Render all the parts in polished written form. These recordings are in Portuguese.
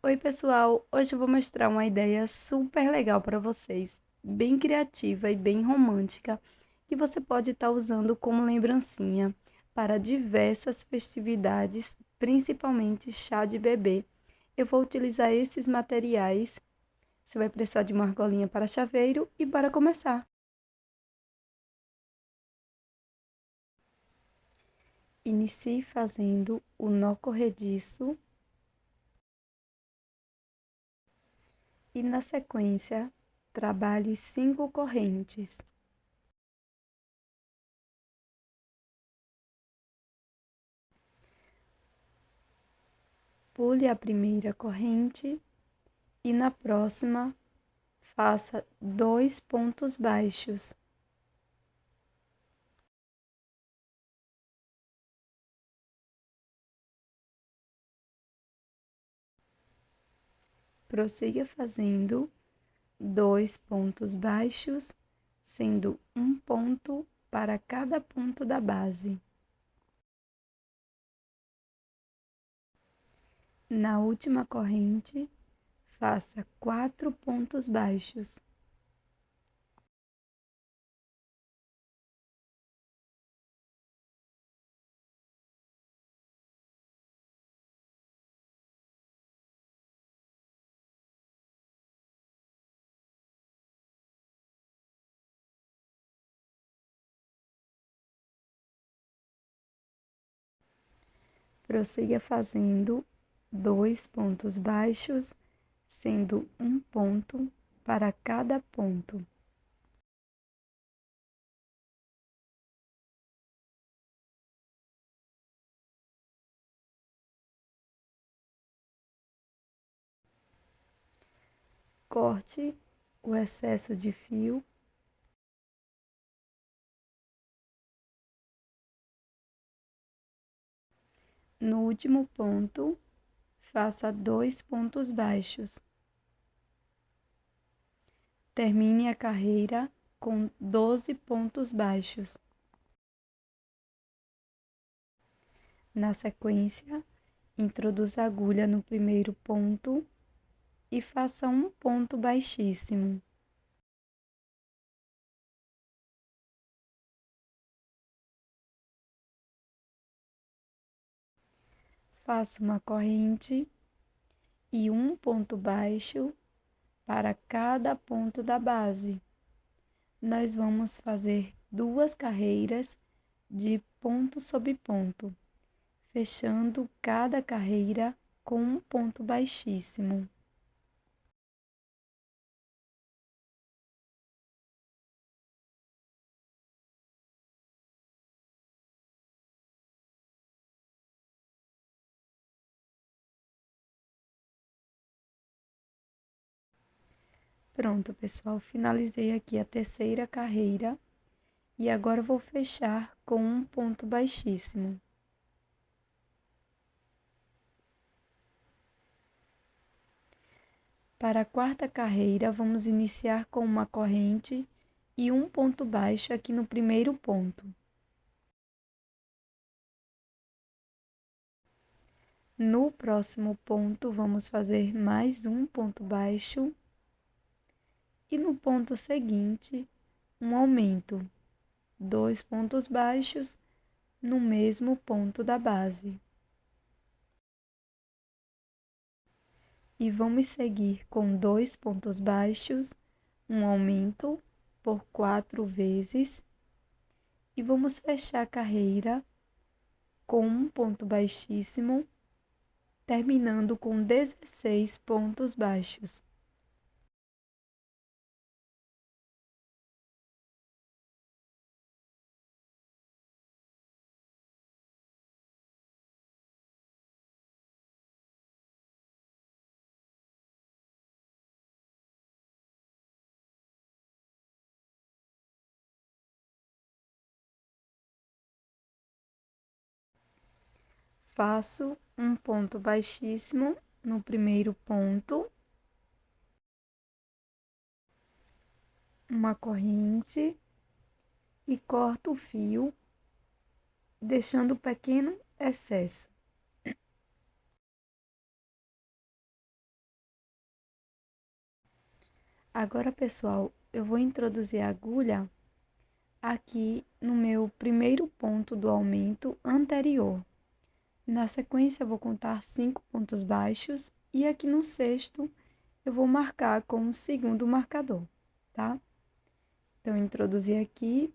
Oi, pessoal! Hoje eu vou mostrar uma ideia super legal para vocês, bem criativa e bem romântica, que você pode estar usando como lembrancinha para diversas festividades, principalmente chá de bebê. Eu vou utilizar esses materiais. Você vai precisar de uma argolinha para chaveiro e para começar. Inicie fazendo o nó corrediço e, na sequência, trabalhe 5 correntes. Pule a primeira corrente e na próxima faça 2 pontos baixos. Prossiga fazendo 2 pontos baixos, sendo um ponto para cada ponto da base. Na última corrente, faça 4 pontos baixos. Prossiga fazendo 2 pontos baixos, sendo um ponto para cada ponto. Corte o excesso de fio. No último ponto, faça 2 pontos baixos. Termine a carreira com 12 pontos baixos. Na sequência, introduza a agulha no primeiro ponto e faça um ponto baixíssimo. Faça uma corrente e um ponto baixo para cada ponto da base. Nós vamos fazer 2 carreiras de ponto sobre ponto, fechando cada carreira com um ponto baixíssimo. Pronto, pessoal, finalizei aqui a terceira carreira e agora vou fechar com um ponto baixíssimo. Para a quarta carreira, vamos iniciar com uma corrente e um ponto baixo aqui no primeiro ponto. No próximo ponto, vamos fazer mais um ponto baixo e no ponto seguinte, um aumento, 2 pontos baixos no mesmo ponto da base. E vamos seguir com 2 pontos baixos, um aumento por 4 vezes e vamos fechar a carreira com um ponto baixíssimo, terminando com 16 pontos baixos. Faço um ponto baixíssimo no primeiro ponto, uma corrente e corto o fio, deixando um pequeno excesso. Agora, pessoal, eu vou introduzir a agulha aqui no meu primeiro ponto do aumento anterior. Na sequência, eu vou contar 5 pontos baixos e aqui no sexto eu vou marcar com o segundo marcador, tá? Então, introduzi aqui,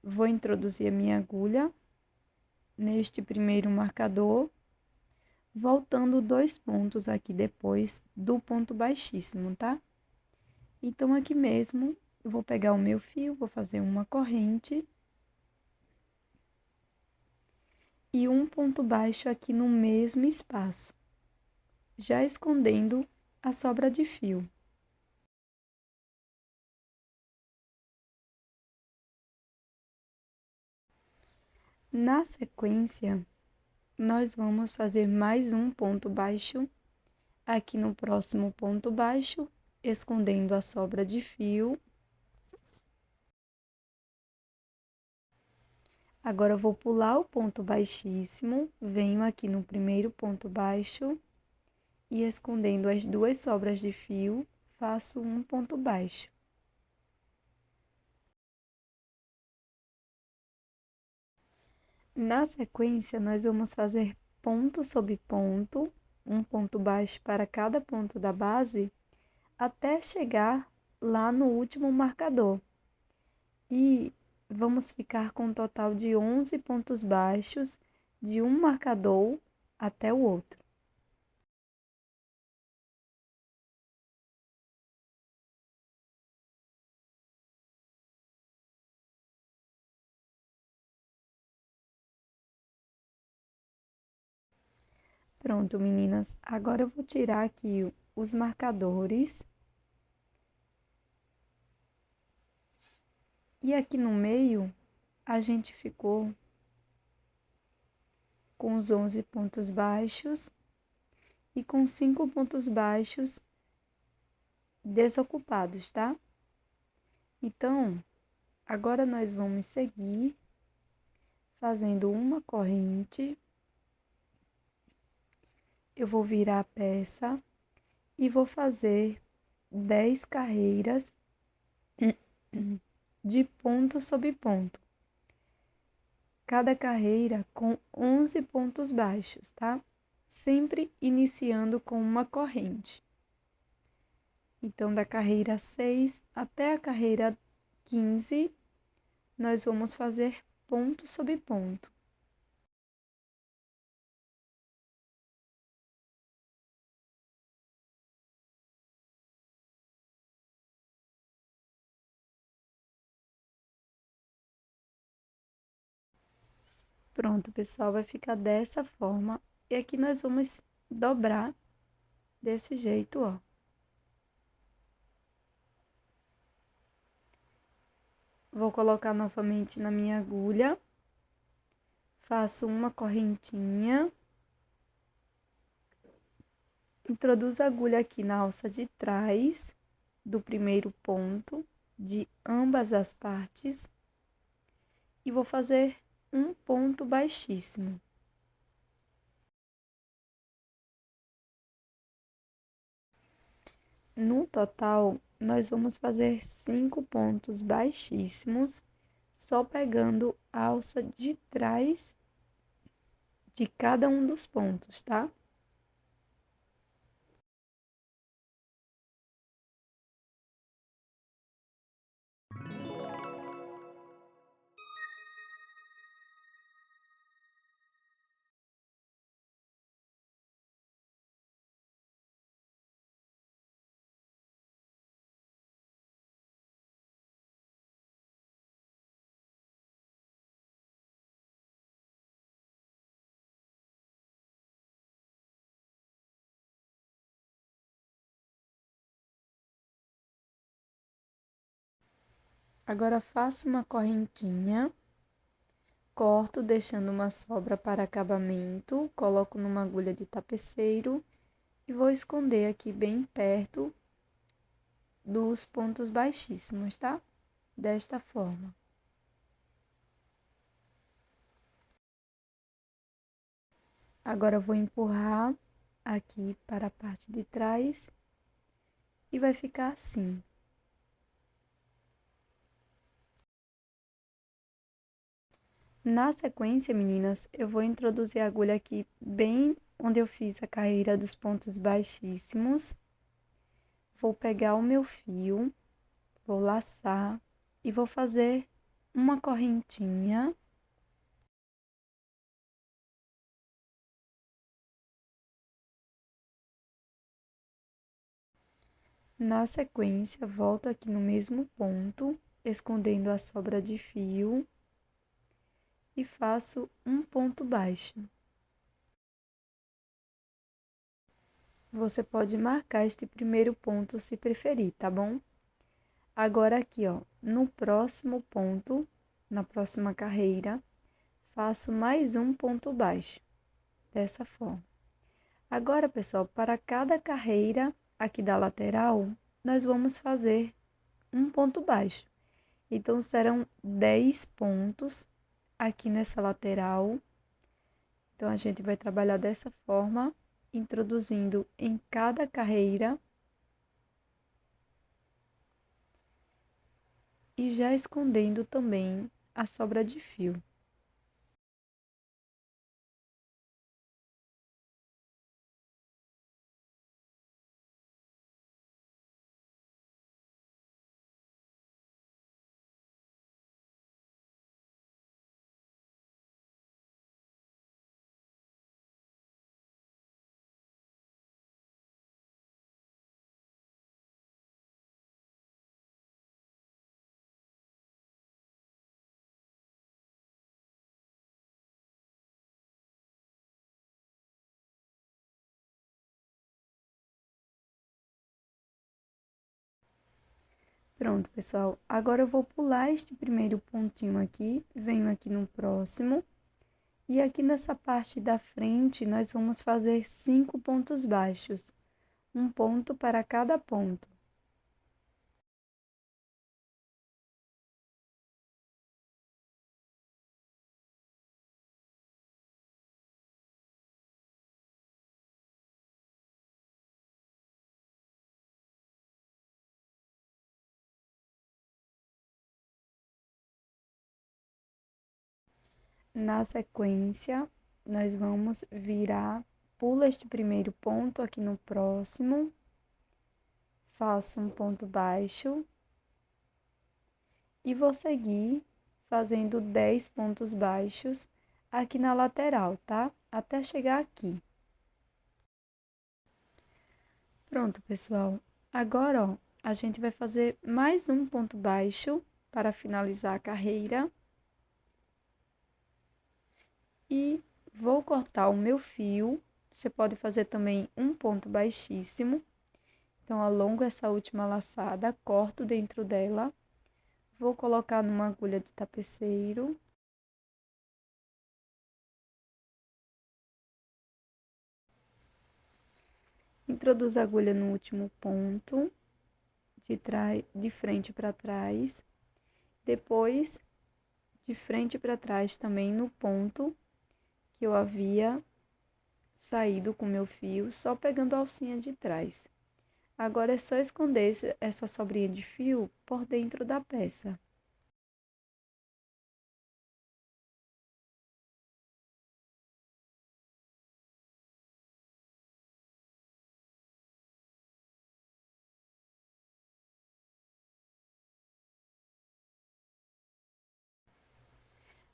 vou introduzir a minha agulha neste primeiro marcador, voltando 2 pontos aqui depois do ponto baixíssimo, tá? Então, aqui mesmo, eu vou pegar o meu fio, vou fazer uma corrente e um ponto baixo aqui no mesmo espaço, já escondendo a sobra de fio. Na sequência, nós vamos fazer mais um ponto baixo aqui no próximo ponto baixo, escondendo a sobra de fio. Agora, eu vou pular o ponto baixíssimo, venho aqui no primeiro ponto baixo e escondendo as 2 sobras de fio, faço um ponto baixo. Na sequência, nós vamos fazer ponto sobre ponto, um ponto baixo para cada ponto da base, até chegar lá no último marcador. E vamos ficar com um total de 11 pontos baixos, de um marcador até o outro. Pronto, meninas. Agora eu vou tirar aqui os marcadores. E aqui no meio, a gente ficou com os 11 pontos baixos e com 5 pontos baixos desocupados, tá? Então, agora nós vamos seguir fazendo uma corrente. Eu vou virar a peça e vou fazer 10 carreiras de ponto sobre ponto. Cada carreira com 11 pontos baixos, tá? Sempre iniciando com uma corrente. Então, da carreira 6 até a carreira 15, nós vamos fazer ponto sobre ponto. Pronto, pessoal, vai ficar dessa forma. E aqui nós vamos dobrar desse jeito, ó. Vou colocar novamente na minha agulha. Faço uma correntinha. Introduzo a agulha aqui na alça de trás do primeiro ponto, de ambas as partes. E vou fazer um ponto baixíssimo. No total, nós vamos fazer 5 pontos baixíssimos, só pegando a alça de trás de cada um dos pontos, tá? Agora, faço uma correntinha, corto deixando uma sobra para acabamento, coloco numa agulha de tapeceiro e vou esconder aqui bem perto dos pontos baixíssimos, tá? Desta forma. Agora, eu vou empurrar aqui para a parte de trás e vai ficar assim. Na sequência, meninas, eu vou introduzir a agulha aqui bem onde eu fiz a carreira dos pontos baixíssimos. Vou pegar o meu fio, vou laçar e vou fazer uma correntinha. Na sequência, volto aqui no mesmo ponto, escondendo a sobra de fio e faço um ponto baixo. Você pode marcar este primeiro ponto se preferir, tá bom? Agora aqui, ó, no próximo ponto, na próxima carreira, faço mais um ponto baixo, dessa forma. Agora, pessoal, para cada carreira aqui da lateral, nós vamos fazer um ponto baixo. Então, serão 10 pontos aqui nessa lateral. Então, a gente vai trabalhar dessa forma, introduzindo em cada carreira e já escondendo também a sobra de fio. Pronto, pessoal. Agora eu vou pular este primeiro pontinho aqui, venho aqui no próximo. E aqui nessa parte da frente, nós vamos fazer 5 pontos baixos, um ponto para cada ponto. Na sequência, nós vamos virar, pula este primeiro ponto aqui no próximo, faço um ponto baixo e vou seguir fazendo 10 pontos baixos aqui na lateral, tá? Até chegar aqui. Pronto, pessoal. Agora, ó, a gente vai fazer mais um ponto baixo para finalizar a carreira. E vou cortar o meu fio. Você pode fazer também um ponto baixíssimo. Então, alongo essa última laçada, corto dentro dela. Vou colocar numa agulha de tapeceiro. Introduzo a agulha no último ponto, de frente para trás. Depois, de frente para trás também no ponto que eu havia saído com meu fio, só pegando a alcinha de trás. Agora é só esconder essa sobrinha de fio por dentro da peça.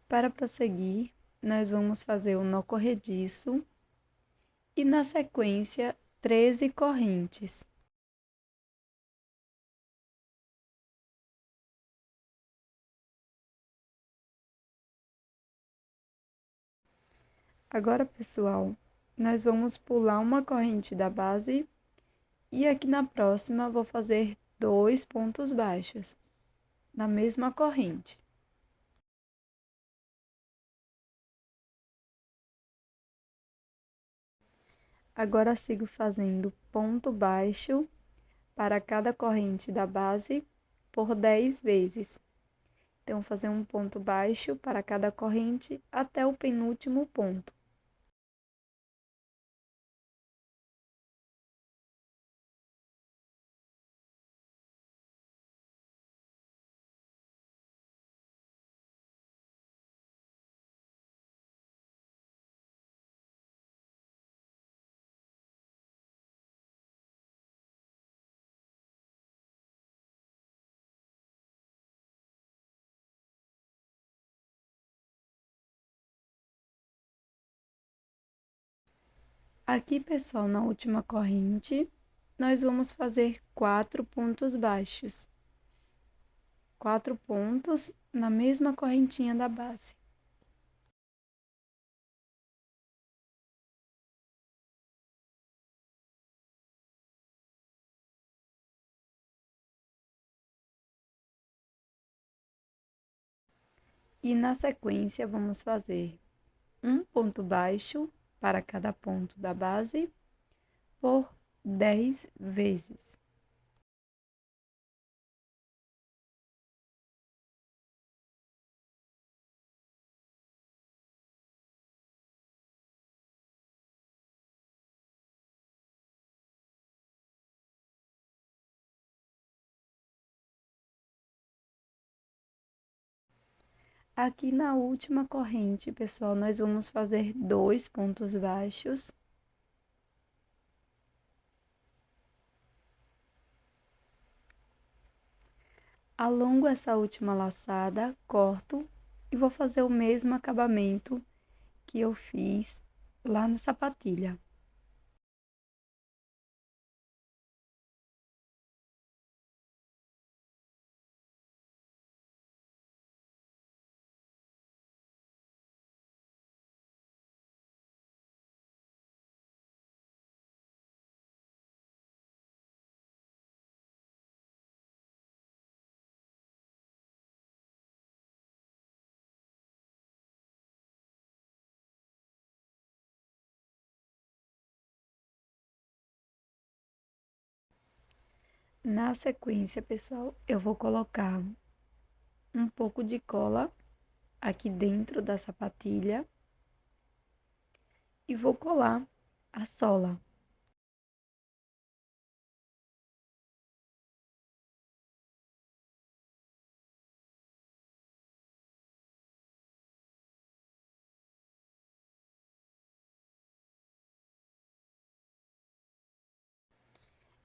Para prosseguir, nós vamos fazer o nó corrediço e, na sequência, 13 correntes. Agora, pessoal, nós vamos pular uma corrente da base e aqui na próxima vou fazer 2 pontos baixos na mesma corrente. Agora sigo fazendo ponto baixo para cada corrente da base por 10 vezes. Então, fazer um ponto baixo para cada corrente até o penúltimo ponto. Aqui, pessoal, na última corrente, nós vamos fazer 4 pontos baixos. 4 pontos na mesma correntinha da base. E na sequência, vamos fazer um ponto baixo para cada ponto da base por 10 vezes. Aqui na última corrente, pessoal, nós vamos fazer 2 pontos baixos. Alongo essa última laçada, corto e vou fazer o mesmo acabamento que eu fiz lá na sapatilha. Na sequência, pessoal, eu vou colocar um pouco de cola aqui dentro da sapatilha e vou colar a sola.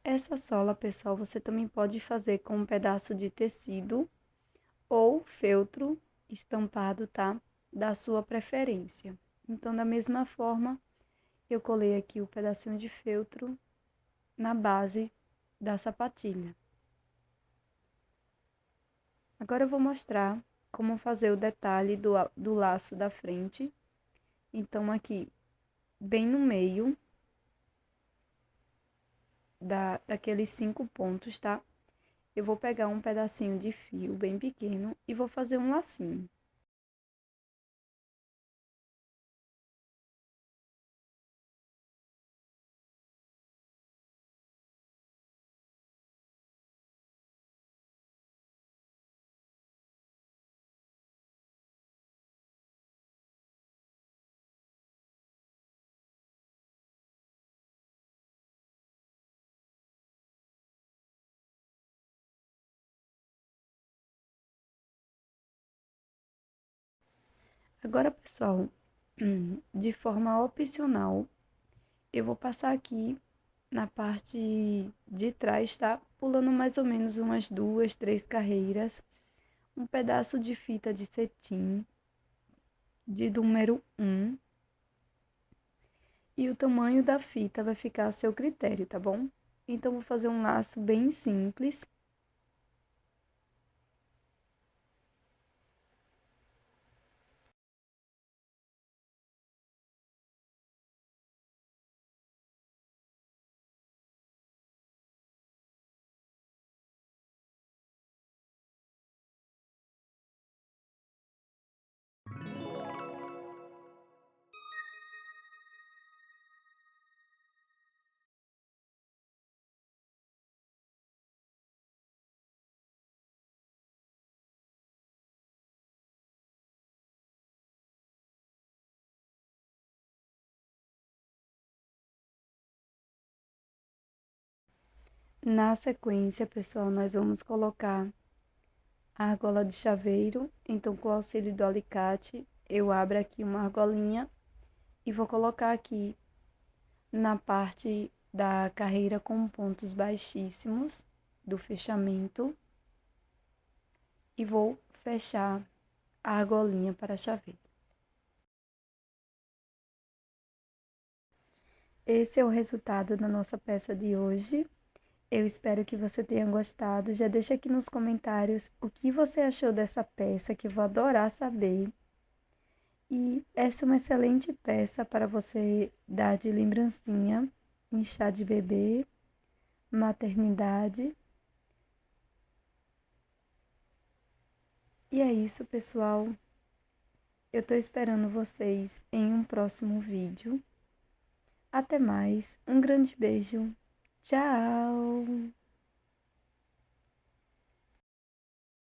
Essa sola, pessoal, você também pode fazer com um pedaço de tecido ou feltro estampado, tá? Da sua preferência. Então, da mesma forma, eu colei aqui o pedacinho de feltro na base da sapatilha. Agora eu vou mostrar como fazer o detalhe do laço da frente. Então, aqui, bem no meio daqueles 5 pontos, tá? Eu vou pegar um pedacinho de fio bem pequeno e vou fazer um lacinho. Agora, pessoal, de forma opcional, eu vou passar aqui na parte de trás, tá? Pulando mais ou menos umas 2, 3 carreiras, um pedaço de fita de cetim de número 1. E o tamanho da fita vai ficar a seu critério, tá bom? Então, vou fazer um laço bem simples. Na sequência, pessoal, nós vamos colocar a argola de chaveiro. Então, com o auxílio do alicate, eu abro aqui uma argolinha e vou colocar aqui na parte da carreira com pontos baixíssimos do fechamento e vou fechar a argolinha para chaveiro. esse é o resultado da nossa peça de hoje. Eu espero que você tenha gostado. Já deixa aqui nos comentários o que você achou dessa peça, que eu vou adorar saber. E essa é uma excelente peça para você dar de lembrancinha em chá de bebê, maternidade. E é isso, pessoal. Eu tô esperando vocês em um próximo vídeo. Até mais, um grande beijo. Tchau!